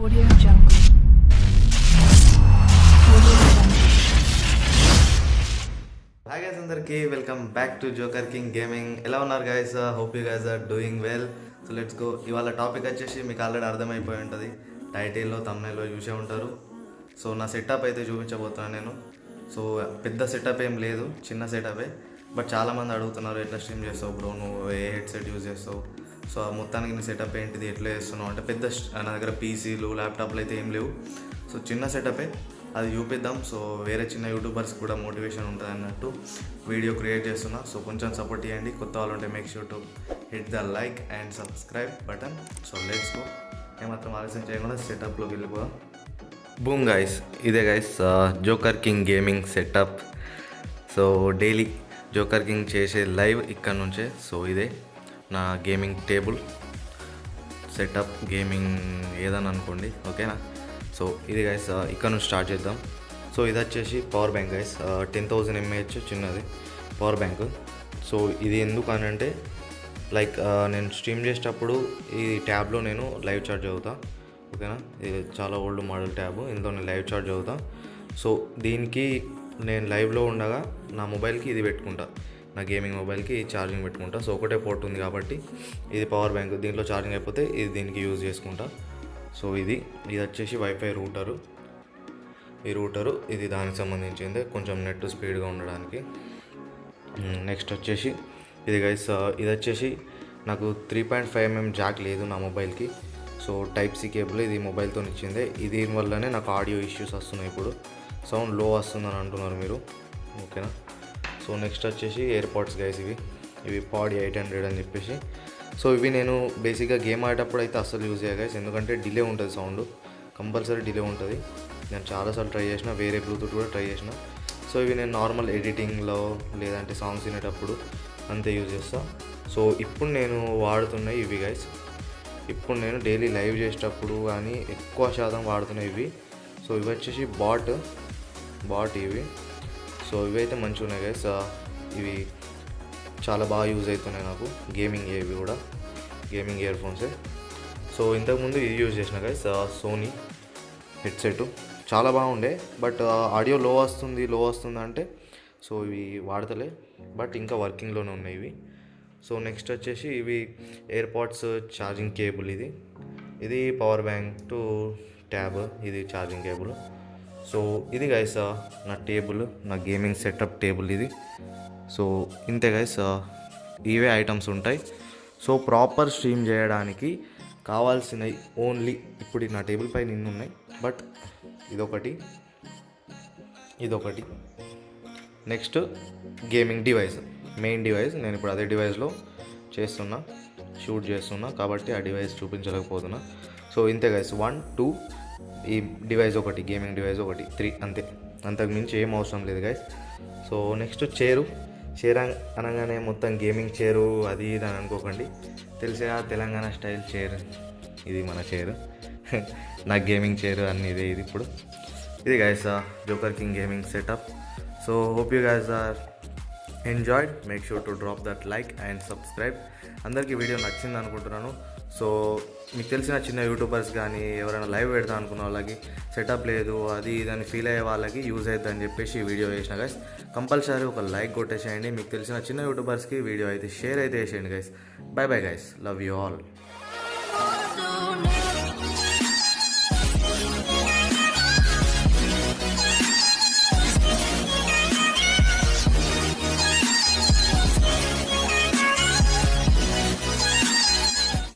Audio Jungle. Audio Jungle. Hi guys, అందరికీ welcome back to Joker king Gaming. ఎలా ఉన్నారు guys? Hope you guys are doing well. So let's go. ఇవాళ topic వచ్చేసి మీకు already అర్థమైపోయి ఉంటుంది, టైటిల్లో తమ్నైల్లో చూసే ఉంటారు. సో నా సెటప్ అయితే చూపించబోతున్నాను నేను. సో పెద్ద సెటప్ ఏం లేదు, చిన్న సెటపే. బట్ చాలామంది అడుగుతున్నారు, ఎట్లా స్ట్రీమ్ చేస్తావు బ్రో, నువ్వు ఏ హెడ్సెట్ యూజ్ చేస్తావు, సో మొత్తానికి నీ సెటప్ ఏంటిది, ఎట్లా చేస్తున్నావు అంటే పెద్ద నా దగ్గర పీసీలు ల్యాప్టాప్లు అయితే ఏం లేవు. సో చిన్న సెటపే, అది చూపిద్దాం. సో వేరే చిన్న యూట్యూబర్స్ కూడా మోటివేషన్ ఉంటుంది అన్నట్టు వీడియో క్రియేట్ చేస్తున్నా. సో కొంచెం సపోర్ట్ చేయండి. కొత్త వాళ్ళు ఉంటే make sure to hit the like and subscribe button. So let's go. ఏమాత్రం ఆలస్యం చేయకుండా సెటప్లోకి వెళ్ళిపోదాం. బూమ్ గైస్, ఇదే guys joker king gaming setup. So daily joker king చేసే లైవ్ ఇక్కడ నుంచే. సో ఇదే నా గేమింగ్ టేబుల్ సెటప్, గేమింగ్ ఏదని అనుకోండి, ఓకేనా. సో ఇది గైస్ ఇక్కడ నుంచి స్టార్ట్ చేద్దాం. సో ఇది వచ్చేసి పవర్ బ్యాంక్ గైస్, 10,000 mAh చిన్నది పవర్ బ్యాంక్. సో ఇది ఎందుకు అని అంటే లైక్ నేను స్ట్రీమ్ చేసేటప్పుడు ఈ ట్యాబ్లో నేను లైవ్ చార్జ్ అవుతా, ఓకేనా. ఇది చాలా ఓల్డ్ మోడల్ ట్యాబ్, ఇందులో నేను లైవ్ చార్జ్ అవుతా. సో దీనికి నేను లైవ్లో ఉండగా నా మొబైల్కి ఇది పెట్టుకుంటా, నా గేమింగ్ మొబైల్కి ఛార్జింగ్ పెట్టుకుంటా. సో ఒకటే పోర్ట్ ఉంది కాబట్టి ఇది పవర్ బ్యాంక్, దీంట్లో ఛార్జింగ్ అయిపోతే ఇది దీనికి యూజ్ చేసుకుంటా. సో ఇది వచ్చేసి వైఫై రూటరు. ఈ రూటరు ఇది దానికి సంబంధించింది, కొంచెం నెట్ స్పీడ్గా ఉండడానికి. నెక్స్ట్ వచ్చేసి ఇది గైస్, ఇది వచ్చేసి నాకు 3.5mm జాక్ లేదు నా మొబైల్కి. సో టైప్ సి కేబుల్ ఇది మొబైల్తో ఇచ్చిందే. దీని వల్లనే నాకు ఆడియో ఇష్యూస్ వస్తున్నాయి. ఇప్పుడు సౌండ్ లో వస్తుందని అంటున్నారు మీరు, ఓకేనా. సో నెక్స్ట్ వచ్చేసి ఎయిర్పాడ్స్ గైస్, ఇవి పాడ్ 800 అని చెప్పేసి. సో ఇవి నేను బేసిక్గా గేమ్ ఆడేటప్పుడు అయితే అస్సలు యూజ్ చేయ గైస్, ఎందుకంటే డిలే ఉంటుంది, సౌండ్ కంపల్సరీ డిలే ఉంటుంది. నేను చాలాసార్లు ట్రై చేసిన, వేరే బ్లూటూత్ కూడా ట్రై చేసిన. సో ఇవి నేను నార్మల్ ఎడిటింగ్లో లేదంటే సాంగ్స్ వినేటప్పుడు అంతే యూజ్ చేస్తాను. సో ఇప్పుడు నేను వాడుతున్నాయి ఇవి గైస్. ఇప్పుడు నేను డైలీ లైవ్ చేసేటప్పుడు కానీ ఎక్కువ శాతం వాడుతున్నాయి ఇవి. సో ఇవి వచ్చేసి బాట్ ఇవి. సో ఇవి అయితే మంచిగా ఉన్నాయి గైస్, ఇవి చాలా బాగా యూజ్ అవుతున్నాయి నాకు. గేమింగ్ ఇవి కూడా గేమింగ్ ఇయర్ ఫోన్సే. సో ఇంతకుముందు ఇది యూజ్ చేసిన గైస్, సోనీ హెడ్సెట్ చాలా బాగుండే. బట్ ఆడియో లో వస్తుంది అంటే సో ఇవి వాడతలే, బట్ ఇంకా వర్కింగ్లోనే ఉన్నాయి ఇవి. సో నెక్స్ట్ వచ్చేసి ఇవి ఎయిర్పాడ్స్ ఛార్జింగ్ కేబుల్. ఇది పవర్ బ్యాంక్ టు ట్యాబ్, ఇది ఛార్జింగ్ కేబుల్. సో ఇది గైస్ నా టేబుల్, నా గేమింగ్ సెటప్ టేబుల్ ఇది. సో ఇంతే గైస్, ఇవే ఐటమ్స్ ఉంటాయి. సో ప్రాపర్ స్ట్రీమ్ చేయడానికి కావాల్సినవి ఓన్లీ ఇప్పుడు నా టేబుల్ పైన ఇన్ని ఉన్నాయి. బట్ ఇదొకటి next gaming device, main device. నేను ఇప్పుడు అదే డివైస్లో షూట్ చేస్తున్నా కాబట్టి ఆ డివైస్ చూపించలేకపోతున్నా. సో ఇంతే గైస్, 1 2 ఈ డివైస్ ఒకటి, గేమింగ్ డివైస్ ఒకటి, 3 అంతే. అంతకు మించి ఏం అవసరం లేదు గైస్. సో నెక్స్ట్ చైర్ అనగానే మొత్తం గేమింగ్ చైరు అది ఇది అని అనుకోకండి, తెలిసా తెలంగాణ స్టైల్ చైర్. ఇది మన చైర్ నా గేమింగ్ చైర్ అన్నీ ఇది ఇప్పుడు. ఇది guys joker king gaming setup. So hope you guys are enjoyed. Make sure to drop that like and subscribe. అందరికీ వీడియో నచ్చింది అనుకుంటున్నాను. సో మీకు తెలిసిన చిన్న యూట్యూబర్స్ కానీ ఎవరైనా లైవ్ పెడతా అనుకున్న వాళ్ళకి, సెటప్ లేదు అది ఇదని ఫీల్ అయ్యే వాళ్ళకి యూజ్ అవుతుందని చెప్పేసి ఈ వీడియో చేసిన గైస్. కంపల్సరీ ఒక లైక్ కొట్టేసేయండి. మీకు తెలిసిన చిన్న యూట్యూబర్స్కి వీడియో అయితే షేర్ అయితే చేసేయండి guys. By bye guys, love you all.